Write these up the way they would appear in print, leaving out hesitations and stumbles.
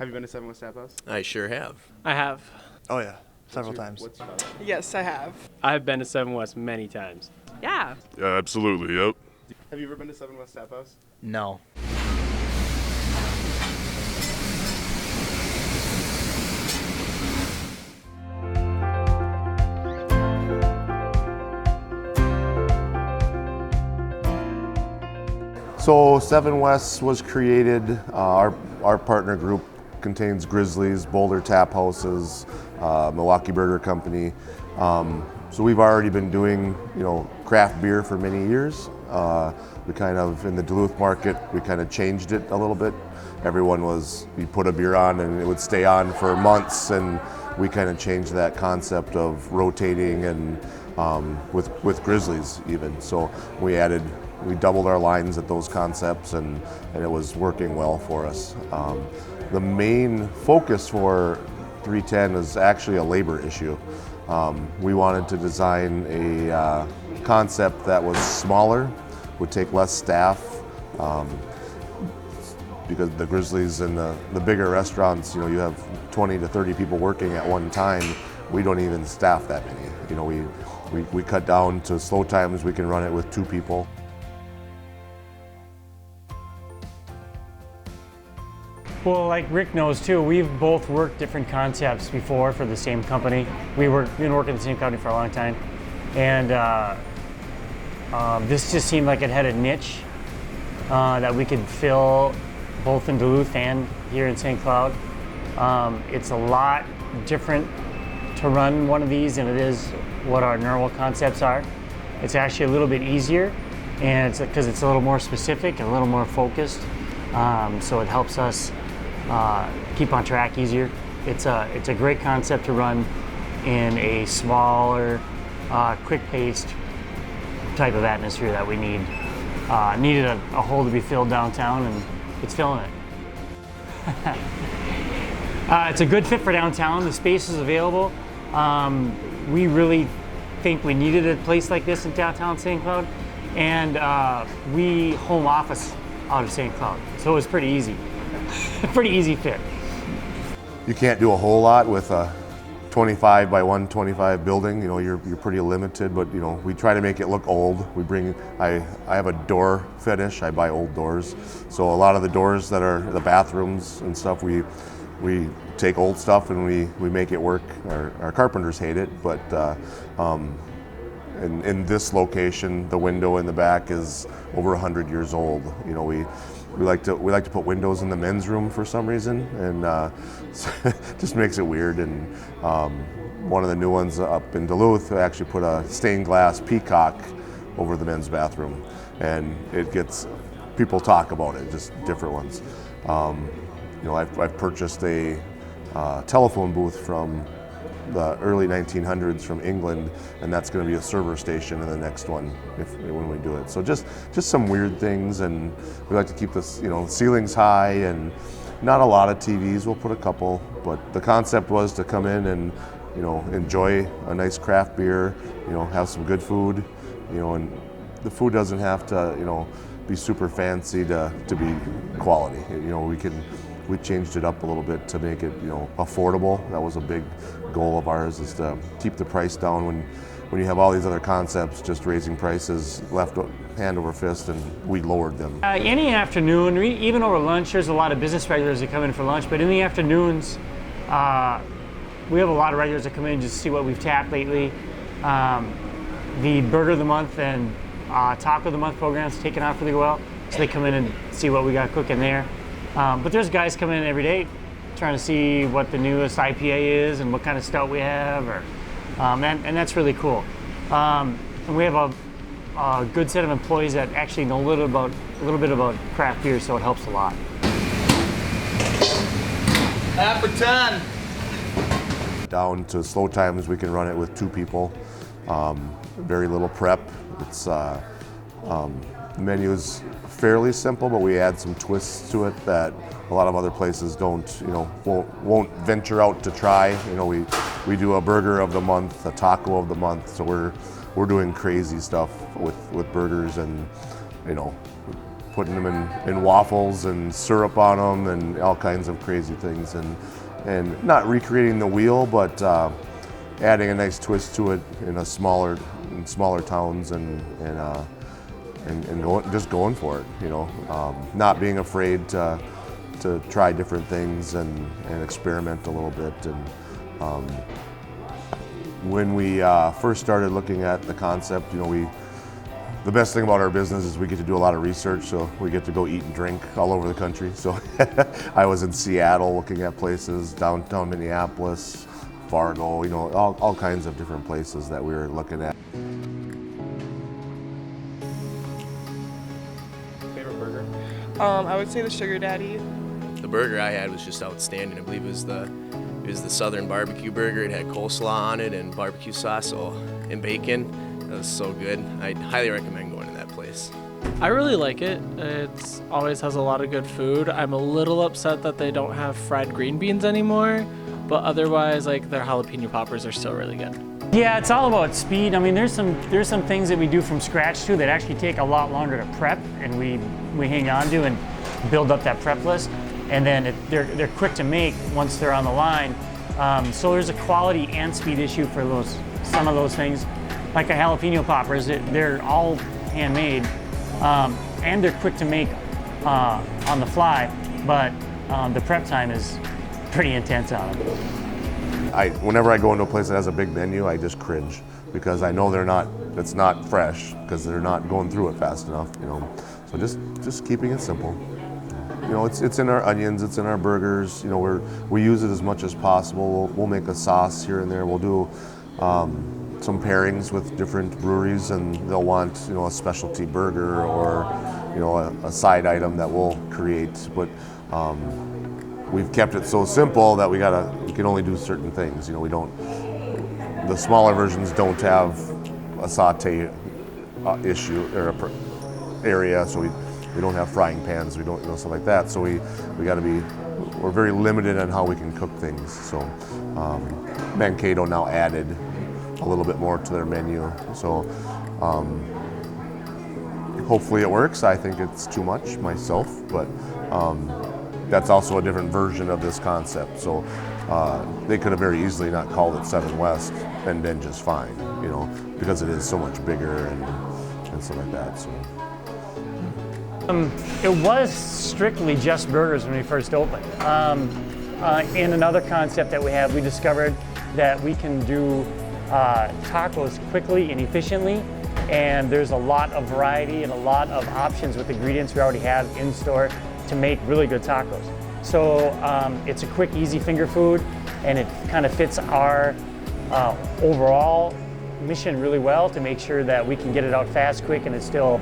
Have you been to 7 West Taphouse? I sure have. I have. Oh yeah, several times. Yes, I have. I've been to 7 West many times. Yeah. Yeah, absolutely, yep. Have you ever been to 7 West Taphouse? No. So 7 West was created, our partner group contains Grizzlies, Boulder Tap Houses, Milwaukee Burger Company. So we've already been doing, craft beer for many years. We kind of, in the Duluth market, we kind of changed it a little bit. You put a beer on and it would stay on for months, and we kind of changed that concept of rotating and with Grizzlies even. So we doubled our lines at those concepts, and it was working well for us. The main focus for 310 is actually a labor issue. We wanted to design a concept that was smaller, would take less staff, because the Grizzlies and the bigger restaurants, you have 20 to 30 people working at one time. We don't even staff that many. We cut down to slow times. We can run it with 2 people. Well, like Rick knows too, we've both worked different concepts before for the same company. We've been working at the same company for a long time. And this just seemed like it had a niche that we could fill both in Duluth and here in St. Cloud. It's a lot different to run one of these than it is what our normal concepts are. It's actually a little bit easier, and it's because it's a little more specific and a little more focused. So it helps us keep on track easier. It's a great concept to run in a smaller, quick-paced type of atmosphere that we need. Needed a hole to be filled downtown, and it's filling it. It's a good fit for downtown. The space is available. We really think we needed a place like this in downtown St. Cloud, and we home office out of St. Cloud, so it was pretty easy. Pretty easy fit. You can't do a whole lot with a 25 by 125 building. You're pretty limited, but we try to make it look old. I have a door fetish. I buy old doors, so a lot of the doors that are the bathrooms and stuff, we take old stuff and we make it work. Our carpenters hate it, but in this location, the window in the back is over 100 years old. We like to put windows in the men's room for some reason, and just makes it weird. And one of the new ones up in Duluth actually put a stained glass peacock over the men's bathroom, and people talk about it, just different ones. I've purchased a telephone booth from the early 1900s from England, and that's going to be a server station in the next one when we do it. So just some weird things, and we like to keep this, ceilings high, and not a lot of TVs. We'll put a couple, but the concept was to come in and enjoy a nice craft beer, have some good food, and the food doesn't have to be super fancy to be quality. We changed it up a little bit to make it, affordable. That was a big goal of ours, is to keep the price down when you have all these other concepts just raising prices left hand over fist, and we lowered them. Any afternoon, even over lunch, there's a lot of business regulars that come in for lunch, but in the afternoons, we have a lot of regulars that come in just to see what we've tapped lately. The Burger of the Month and Taco of the Month programs taken off really well, so they come in and see what we got cooking there. But there's guys coming in every day trying to see what the newest IPA is and what kind of stout we have, and that's really cool. And we have a good set of employees that actually know a little bit about craft beer, so it helps a lot. Half for 10. Down to slow times, we can run it with 2 people. Very little prep. It's the menu's fairly simple, but we add some twists to it that a lot of other places won't venture out to try. We do a burger of the month, a taco of the month, so we're doing crazy stuff with burgers, and putting them in waffles and syrup on them and all kinds of crazy things, and not recreating the wheel, but adding a nice twist to it in smaller towns and going for it. You know, not being afraid to try different things and experiment a little bit. And when we first started looking at the concept, you know, the best thing about our business is we get to do a lot of research, so we get to go eat and drink all over the country. So I was in Seattle looking at places, downtown Minneapolis, Fargo, you know, all kinds of different places that we were looking at. Favorite burger? I would say the Sugar Daddy. The burger I had was just outstanding. I believe it was the Southern barbecue burger. It had coleslaw on it and barbecue sauce and bacon. That was so good. I highly recommend going to that place. I really like it. It always has a lot of good food. I'm a little upset that they don't have fried green beans anymore, but otherwise, like, their jalapeno poppers are still really good. Yeah, it's all about speed. I mean, there's some things that we do from scratch too that actually take a lot longer to prep, and we hang on to and build up that prep list, and then they're quick to make once they're on the line. So there's a quality and speed issue for some of those things. Like the jalapeno poppers, they're all handmade, and they're quick to make on the fly, but the prep time is pretty intense on them. Whenever I go into a place that has a big menu, I just cringe because I know it's not fresh because they're not going through it fast enough, you know. So just keeping it simple. You know, it's in our onions, it's in our burgers. You know, we use it as much as possible. We'll make a sauce here and there. We'll do some pairings with different breweries, and they'll want, you know, a specialty burger or, you know, a side item that we'll create. But we've kept it so simple that we can only do certain things. You know, the smaller versions don't have a saute issue or area, so we don't have frying pans. We don't, you know, stuff like that. So we're very limited on how we can cook things. So Mankato now added a little bit more to their menu. So hopefully it works. I think it's too much myself, but that's also a different version of this concept. So they could have very easily not called it 7 West and been just fine, you know, because it is so much bigger and stuff like that. So. It was strictly just burgers when we first opened. In another concept that we discovered that we can do tacos quickly and efficiently, and there's a lot of variety and a lot of options with ingredients we already have in store to make really good tacos. So it's a quick, easy finger food, and it kind of fits our overall mission really well to make sure that we can get it out fast, quick, and it's still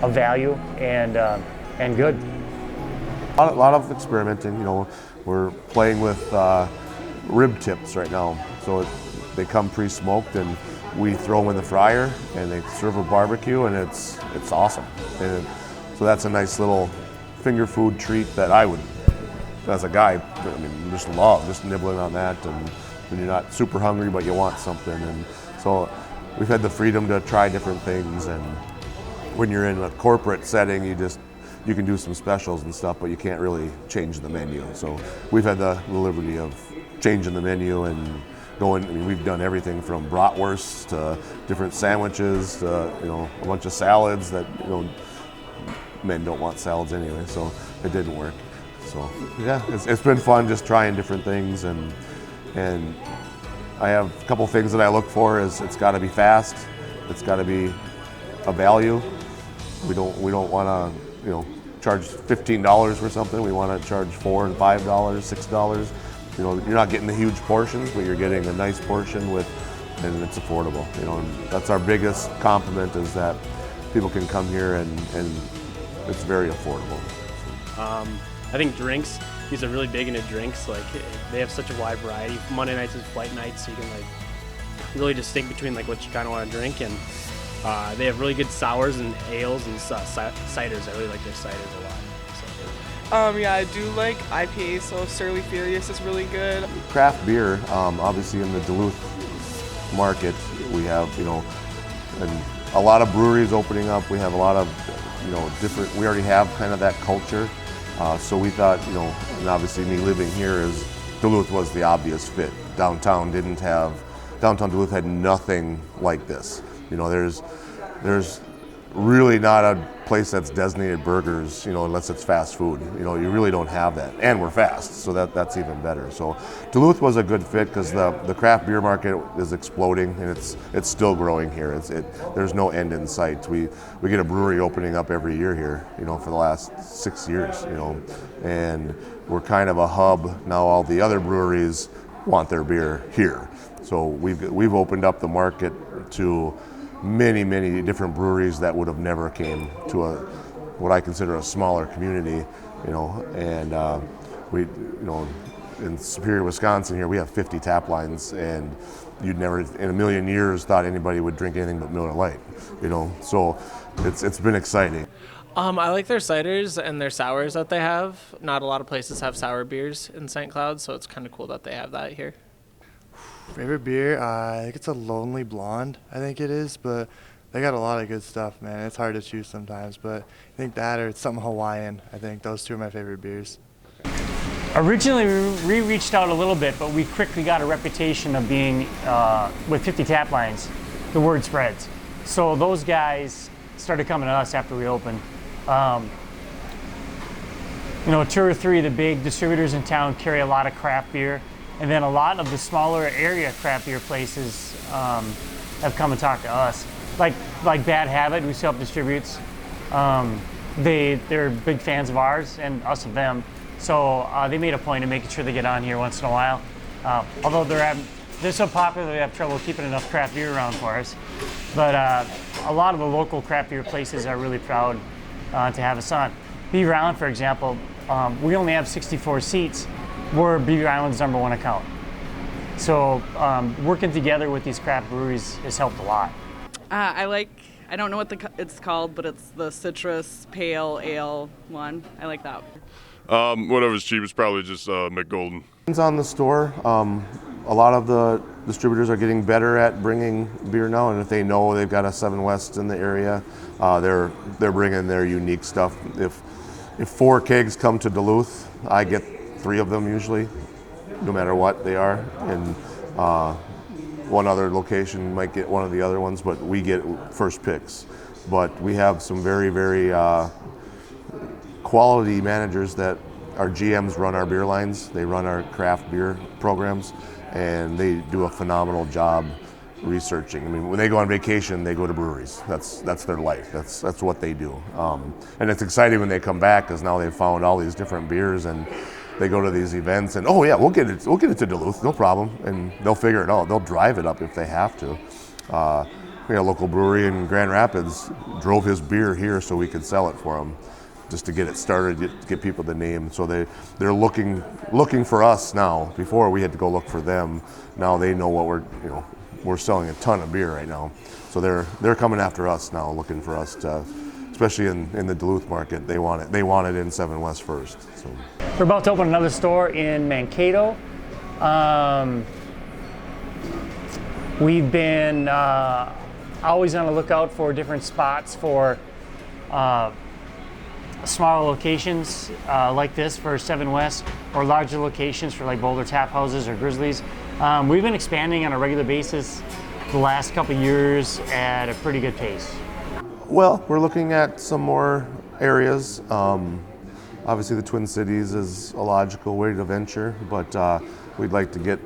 of value and good. A lot of experimenting. You know, we're playing with rib tips right now. So they come pre-smoked, and we throw them in the fryer, and they serve with barbecue, and it's awesome. And so that's a nice little finger food treat that I would, as a guy, I mean, just love just nibbling on that. And when you're not super hungry, but you want something, and so we've had the freedom to try different things. And when you're in a corporate setting, you can do some specials and stuff, but you can't really change the menu. So we've had the liberty of changing the menu and going. I mean, we've done everything from bratwursts to different sandwiches to, you know, a bunch of salads that, you know, men don't want salads anyway, so it didn't work. So yeah, it's been fun just trying different things, and I have a couple things that I look for. Is it's got to be fast, it's got to be a value. We don't want to, you know, charge $15 for something. We want to charge $4 and $5, $6. You know, you're not getting the huge portions, but you're getting a nice portion and it's affordable. You know, and that's our biggest compliment, is that people can come here and it's very affordable. I think drinks, these are really big into drinks. Like, they have such a wide variety. Monday nights is flight nights, so you can, like, really distinct between, like, what you kind of want to drink. And they have really good sours and ales and ciders. I really like their ciders a lot. So. Yeah, I do like IPAs, so Surly Furious is really good. Craft beer, obviously in the Duluth market, we have, you know, and a lot of breweries opening up. We have a lot of different. We already have kind of that culture, so we thought, and obviously me living here is Duluth was the obvious fit. Downtown Duluth had nothing like this. There's really not a place that's designated burgers, unless it's fast food. You really don't have that, and we're fast, so that's even better. So Duluth was a good fit because the craft beer market is exploding, and it's still growing here. There's no end in sight. We get a brewery opening up every year here, for the last 6 years, and we're kind of a hub now. All the other breweries want their beer here, so we've opened up the market to many different breweries that would have never came to what I consider a smaller community, and we, in Superior, Wisconsin here, we have 50 tap lines, and you'd never in a million years thought anybody would drink anything but Miller Lite, so it's been exciting. I like their ciders and their sours that they have. Not a lot of places have sour beers in St. Cloud, so it's kind of cool that they have that here. Favorite beer? I think it's a Lonely Blonde, I think it is, but they got a lot of good stuff, man. It's hard to choose sometimes, but I think that or it's something Hawaiian. I think those two are my favorite beers. Originally, we reached out a little bit, but we quickly got a reputation of being, with 50 tap lines, the word spreads. So those guys started coming to us after we opened. 2 or 3 of the big distributors in town carry a lot of craft beer. And then a lot of the smaller area craft beer places have come and talked to us. Like Bad Habit, who self-distributes. They're big fans of ours and us of them. So they made a point of making sure they get on here once in a while. Although they're so popular, they have trouble keeping enough craft beer around for us. But a lot of the local craft beer places are really proud to have us on. Beaver Island, for example, we only have 64 seats. We're Beaver Island's #1 account. So working together with these craft breweries has helped a lot. I don't know what it's called, but it's the citrus pale ale one. I like that. Whatever's cheapest, probably just McGolden. It's on the store. A lot of the distributors are getting better at bringing beer now, and if they know they've got a 7 West in the area, they're bringing their unique stuff. If 4 kegs come to Duluth, I get 3 of them usually, no matter what they are, and one other location might get one of the other ones, but we get first picks. But we have some very quality managers that our GMs run our beer lines. They run our craft beer programs, and they do a phenomenal job researching. I mean, when they go on vacation, they go to breweries. That's their life. That's what they do. And it's exciting when they come back because now they've found all these different beers, and they go to these events and, oh yeah, we'll get it to Duluth, no problem, and they'll figure it out. They'll drive it up if they have to. We had a local brewery in Grand Rapids drove his beer here so we could sell it for him, just to get it started, get people the name. So they're looking for us now. Before we had to go look for them. Now they know what we're selling a ton of beer right now. So they're coming after us now, looking for us to, especially in the Duluth market. They want it in 7 West first. So. We're about to open another store in Mankato. We've been always on the lookout for different spots for smaller locations like this for 7 West, or larger locations for like Boulder Tap Houses or Grizzlies. We've been expanding on a regular basis the last couple of years at a pretty good pace. Well, we're looking at some more areas. Obviously the Twin Cities is a logical way to venture, but we'd like to get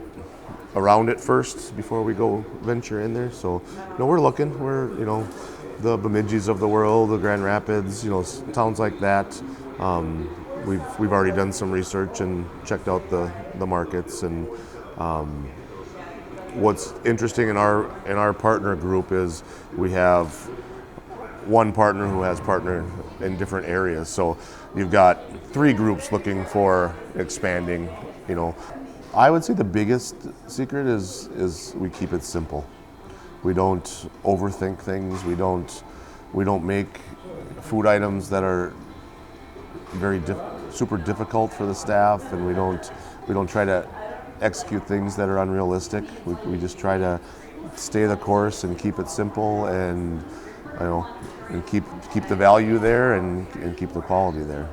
around it first before we go venture in there. So, we're looking. We're, the Bemidji's of the world, the Grand Rapids, towns like that. We've already done some research and checked out the markets. And what's interesting in our partner group is we have one partner who has partner in different areas. So you've got 3 groups looking for expanding. I would say the biggest secret is we keep it simple. We don't overthink things. We don't make food items that are very super difficult for the staff, and we don't try to execute things that are unrealistic. We just try to stay the course and keep it simple, and and keep the value there and keep the quality there.